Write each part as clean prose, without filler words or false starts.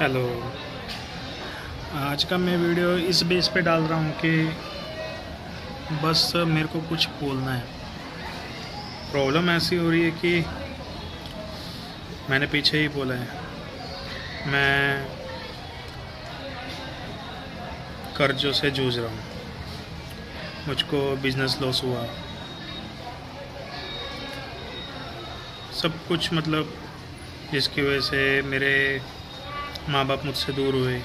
Hello. आज का मैं वीडियो इस बेस पे डाल रहा हूँ कि बस मेरे को कुछ बोलना है। प्रॉब्लम ऐसी हो रही है कि मैंने पीछे ही बोला है, मैं कर्जों से जूझ रहा हूँ। मुझको बिजनेस लॉस हुआ, सब कुछ मतलब जिसकी वजह से मेरे माँ बाप मुझसे दूर हुए।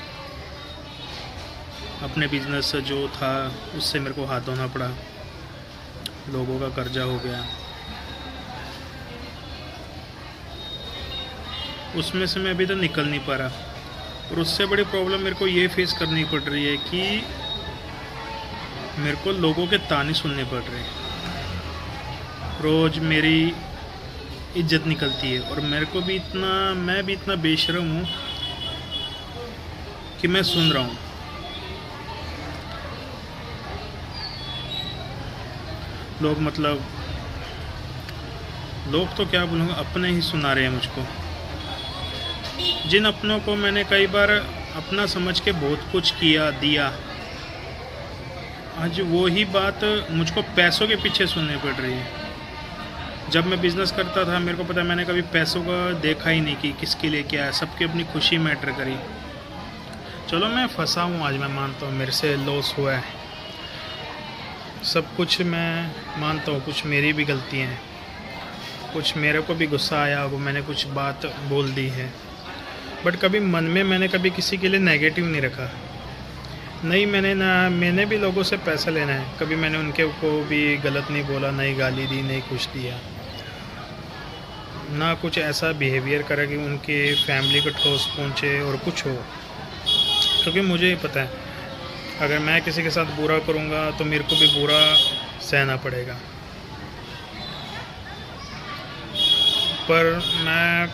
अपने बिजनेस जो था उससे मेरे को हाथ धोना पड़ा, लोगों का कर्जा हो गया। उसमें से मैं अभी तक निकल नहीं पा रहा। और उससे बड़ी प्रॉब्लम मेरे को ये फेस करनी पड़ रही है कि मेरे को लोगों के ताने सुनने पड़ रहे हैं। रोज़ मेरी इज्जत निकलती है और मैं भी इतना बेशर्म हूँ कि मैं सुन रहा हूँ। लोग तो क्या बोलूँगा, अपने ही सुना रहे हैं मुझको। जिन अपनों को मैंने कई बार अपना समझ के बहुत कुछ किया दिया, आज वो ही बात मुझको पैसों के पीछे सुननी पड़ रही है। जब मैं बिज़नेस करता था मेरे को पता है, मैंने कभी पैसों का देखा ही नहीं कि किसके लिए क्या है। सबकी अपनी खुशी मैटर करी। चलो मैं फंसा हूँ, आज मैं मानता हूँ मेरे से लॉस हुआ है, सब कुछ मैं मानता हूँ। कुछ मेरी भी गलतियाँ हैं, कुछ मेरे को भी गुस्सा आया वो मैंने कुछ बात बोल दी है। बट कभी मन में मैंने कभी किसी के लिए नेगेटिव नहीं रखा। नहीं, मैंने भी लोगों से पैसा लेना है, कभी मैंने उनके को भी गलत नहीं बोला, नहीं गाली दी, नहीं कुछ दिया, ना कुछ ऐसा बिहेवियर करा कि उनके फैमिली को ठोस पहुँचे और कुछ हो। क्योंकि मुझे ही पता है अगर मैं किसी के साथ बुरा करूँगा तो मेरे को भी बुरा सहना पड़ेगा। पर मैं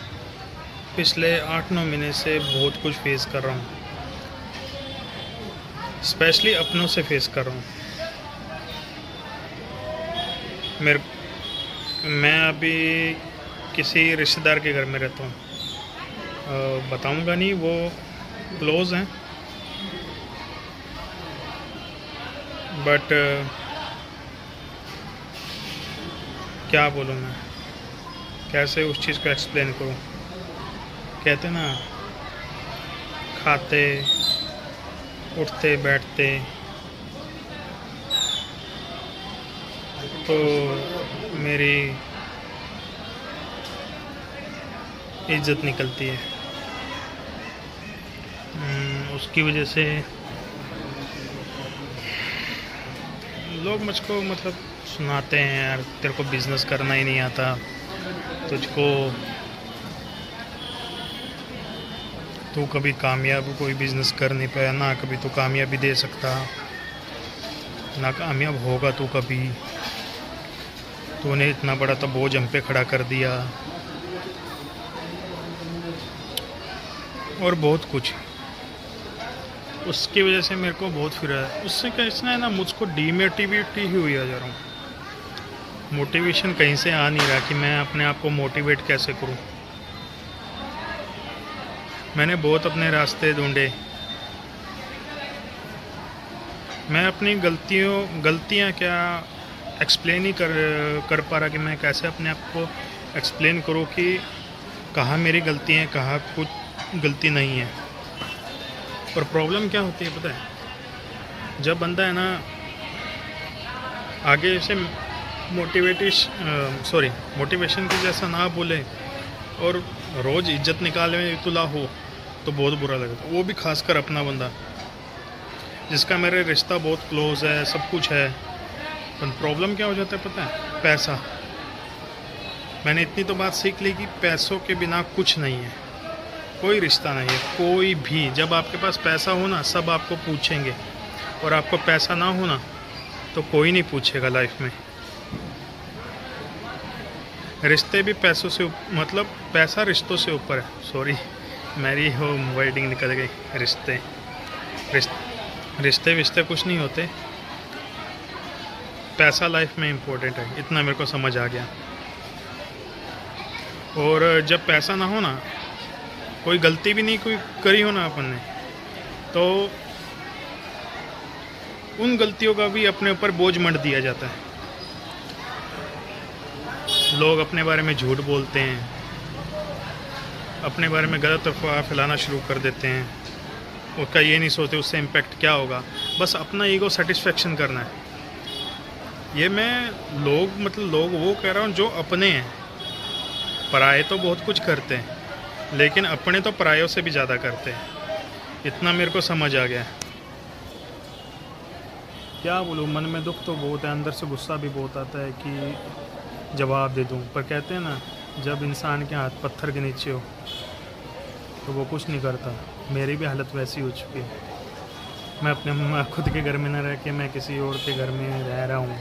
पिछले 8-9 महीने से बहुत कुछ फेस कर रहा हूँ, स्पेशली अपनों से फेस कर रहा हूँ। मैं अभी किसी रिश्तेदार के घर में रहता हूँ, बताऊँगा नहीं, वो क्लोज़ हैं। बट क्या बोलूँ मैं, कैसे उस चीज़ को एक्सप्लेन करूँ। कहते ना, खाते उठते बैठते तो मेरी इज्जत निकलती है। उसकी वजह से लोग मुझको मतलब सुनाते हैं, यार तेरे को बिज़नेस करना ही नहीं आता, तू कभी कामयाब कोई बिज़नेस कर नहीं पाया, ना कभी तू कामयाबी दे सकता, ना कामयाब होगा तू कभी, तूने इतना बड़ा तो बोझ हम पे खड़ा कर दिया, और बहुत कुछ। उसकी वजह से मेरे को बहुत फिर है। उससे कैसा है ना, मुझको डीमोटिवेट ही हुई जा रहा हूँ। मोटिवेशन कहीं से आ नहीं रहा कि मैं अपने आप को मोटिवेट कैसे करूँ। मैंने बहुत अपने रास्ते ढूंढे, मैं अपनी गलतियाँ क्या एक्सप्लेन ही कर पा रहा कि मैं कैसे अपने आप को एक्सप्लेन करूँ कि कहाँ मेरी गलती है, कहाँ कुछ गलती नहीं है। और प्रॉब्लम क्या होती है पता है, जब बंदा है ना आगे से मोटिवेशन की जैसा ना बोले और रोज़ इज्जत निकाले में तुला हो तो बहुत बुरा लगता है। वो भी खासकर अपना बंदा जिसका मेरे रिश्ता बहुत क्लोज है, सब कुछ है। पर प्रॉब्लम क्या हो जाता है पता है, पैसा। मैंने इतनी तो बात सीख ली कि पैसों के बिना कुछ नहीं है, कोई रिश्ता नहीं है, कोई भी। जब आपके पास पैसा हो ना, सब आपको पूछेंगे, और आपको पैसा ना हो ना तो कोई नहीं पूछेगा लाइफ में। रिश्ते भी पैसों से मतलब पैसा रिश्तों से ऊपर है। सॉरी, मेरी हो वर्डिंग निकल गई। रिश्ते कुछ नहीं होते, पैसा लाइफ में इम्पोर्टेंट है, इतना मेरे को समझ आ गया। और जब पैसा ना हो ना कोई गलती भी नहीं कोई करी हो ना अपन ने, तो उन गलतियों का भी अपने ऊपर बोझ मढ़ दिया जाता है। लोग अपने बारे में झूठ बोलते हैं, अपने बारे में गलत अफवाह फैलाना शुरू कर देते हैं, उसका ये नहीं सोचते उससे इम्पैक्ट क्या होगा, बस अपना ईगो सेटिस्फेक्शन करना है। ये मैं लोग वो कह रहा हूँ जो अपने हैं। पराये तो बहुत कुछ करते हैं, लेकिन अपने तो परायों से भी ज़्यादा करते हैं, इतना मेरे को समझ आ गया। क्या बोलूँ, मन में दुख तो बहुत है, अंदर से गुस्सा भी बहुत आता है कि जवाब दे दूँ, पर कहते हैं ना, जब इंसान के हाथ पत्थर के नीचे हो तो वो कुछ नहीं करता। मेरी भी हालत वैसी हो चुकी है। मैं खुद के घर में न रह के मैं किसी और के घर में रह रहा हूँ।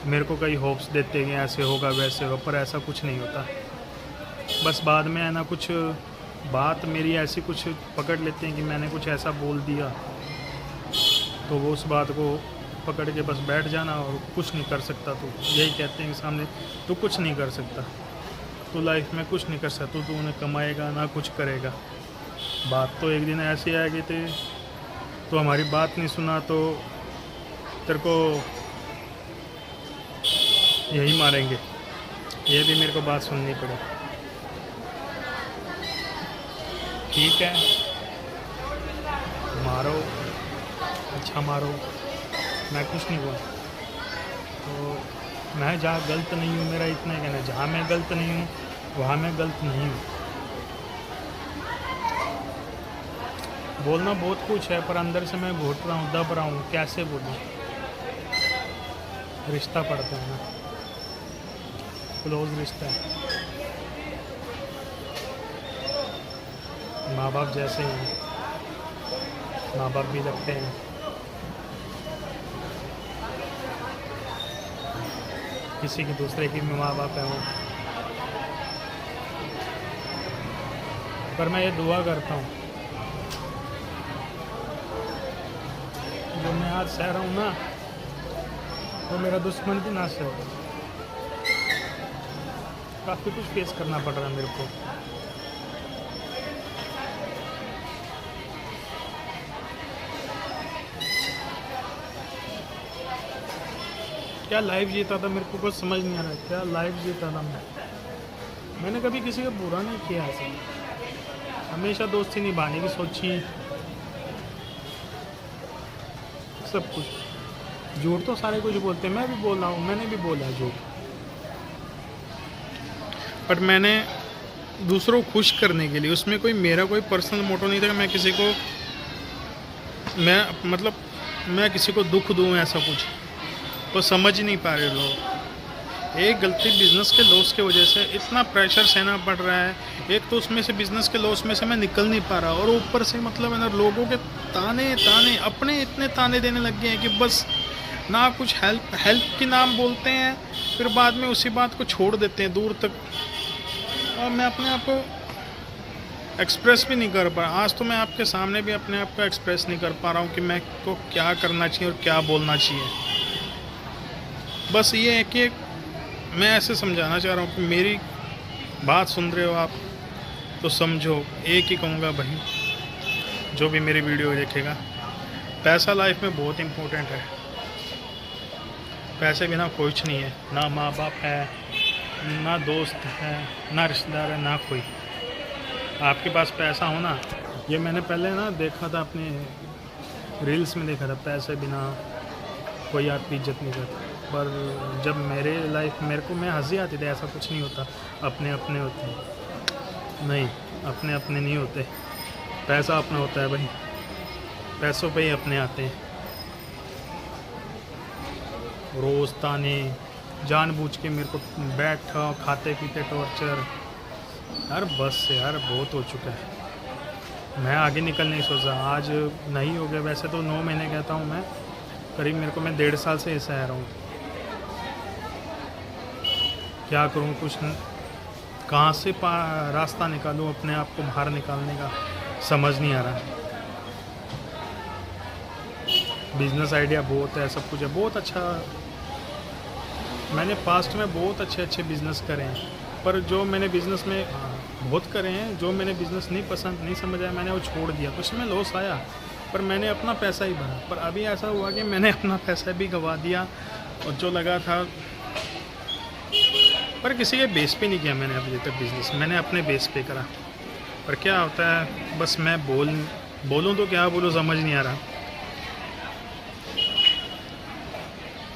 मेरे को कई होप्स देते कि ऐसे होगा वैसे होगा, पर ऐसा कुछ नहीं होता। बस बाद में है ना, कुछ बात मेरी ऐसी कुछ पकड़ लेते हैं कि मैंने कुछ ऐसा बोल दिया, तो वो उस बात को पकड़ के बस बैठ जाना और कुछ नहीं कर सकता। तो यही कहते हैं कि सामने तो कुछ नहीं कर सकता, तो लाइफ में कुछ नहीं कर सकता, तू उन्हें कमाएगा ना कुछ करेगा। बात तो एक दिन ऐसी आएगी तो हमारी बात नहीं सुना तो तेरे को यही मारेंगे। ये भी मेरे को बात सुननी पड़े। ठीक है, मारो, अच्छा मारो, मैं कुछ नहीं बोला। तो मैं जहाँ गलत नहीं हूँ, मेरा इतना ही कहना है, जहाँ मैं गलत नहीं हूँ वहाँ मैं गलत नहीं हूँ। बोलना बहुत कुछ है, पर अंदर से मैं घुट रहा हूँ, दब रहा हूँ, कैसे बोलूँ। रिश्ता पड़ता है ना, क्लोज रिश्ता है, माँ बाप जैसे हैं, माँ बाप भी लगते हैं। किसी के दूसरे की भी माँ बाप है वो। पर मैं ये दुआ करता हूँ, जो मैं आज सह रहा हूँ ना, वो मेरा दुश्मन भी ना सहे। काफ़ी कुछ फेस करना पड़ रहा है मेरे को। क्या लाइफ जीता था, मेरे को कुछ समझ नहीं आ रहा है। क्या लाइफ जीता था मैंने कभी किसी का बुरा नहीं किया ऐसे, हमेशा दोस्ती निभाने की सोची, सब कुछ। झूठ तो सारे कुछ बोलते हैं, मैं भी बोल रहा हूँ, मैंने भी बोला झूठ, पर मैंने दूसरों को खुश करने के लिए, उसमें कोई मेरा कोई पर्सनल मोटिव नहीं था कि मैं किसी को मैं किसी को दुख दूँ, ऐसा कुछ तो समझ ही नहीं पा रहे लोग। एक गलती बिजनेस के लॉस की वजह से इतना प्रेशर सहना पड़ रहा है। एक तो उसमें से बिजनेस के लॉस में से मैं निकल नहीं पा रहा, और ऊपर से मतलब है ना, लोगों के ताने अपने इतने ताने देने लग गए हैं कि बस ना कुछ हेल्प की नाम बोलते हैं, फिर बाद में उसी बात को छोड़ देते हैं दूर तक, और मैं अपने आप को एक्सप्रेस भी नहीं कर पा रहा। आज तो मैं आपके सामने भी अपने आप को एक्सप्रेस नहीं कर पा रहा हूँ कि मैं को क्या करना चाहिए और क्या बोलना चाहिए। बस ये है कि मैं ऐसे समझाना चाह रहा हूँ कि मेरी बात सुन रहे हो आप तो समझो। एक ही कहूँगा भाई, जो भी मेरी वीडियो देखेगा, पैसा लाइफ में बहुत इम्पोर्टेंट है। पैसे बिना कुछ नहीं है, ना माँ बाप है, ना दोस्त है, ना रिश्तेदार है, ना कोई। आपके पास पैसा हो ना, ये मैंने पहले ना देखा था, अपने रील्स में देखा था, पैसे बिना कोई आपकी इज्जत नहीं करता। पर जब मेरे को मैं हंसी आती थी, ऐसा कुछ नहीं होता, अपने अपने होते हैं। नहीं, अपने अपने नहीं होते, पैसा अपना होता है भाई, पैसों पे ही अपने आते हैं। रोज़ ताने, जानबूझ के मेरे को बैठा खाते पीते टॉर्चर, यार बस से यार बहुत हो चुका है। मैं आगे निकल नहीं सोचा, आज नहीं हो गया, वैसे तो 9 महीने कहता हूँ मैं, करीब मेरे को मैं 1.5 साल से ऐसा रह रहा हूँ। क्या करूँ, कुछ कहाँ से रास्ता निकालूँ अपने आप को बाहर निकालने का, समझ नहीं आ रहा। बिजनेस आइडिया बहुत है, सब कुछ है, बहुत अच्छा। मैंने पास्ट में बहुत अच्छे बिज़नेस करे हैं, पर जो मैंने बिज़नेस में बहुत करे हैं, जो मैंने बिज़नेस नहीं पसंद नहीं समझ आया मैंने वो छोड़ दिया, तो उसमें लॉस आया, पर मैंने अपना पैसा ही भरा। पर अभी ऐसा हुआ कि मैंने अपना पैसा भी गंवा दिया और जो लगा था, पर किसी के बेस पे नहीं किया मैंने अभी तक बिज़नेस, मैंने अपने बेस पे करा। पर क्या होता है, बस मैं बोलूँ तो क्या बोलूँ समझ नहीं आ रहा,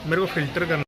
मेरे को फ़िल्टर करना।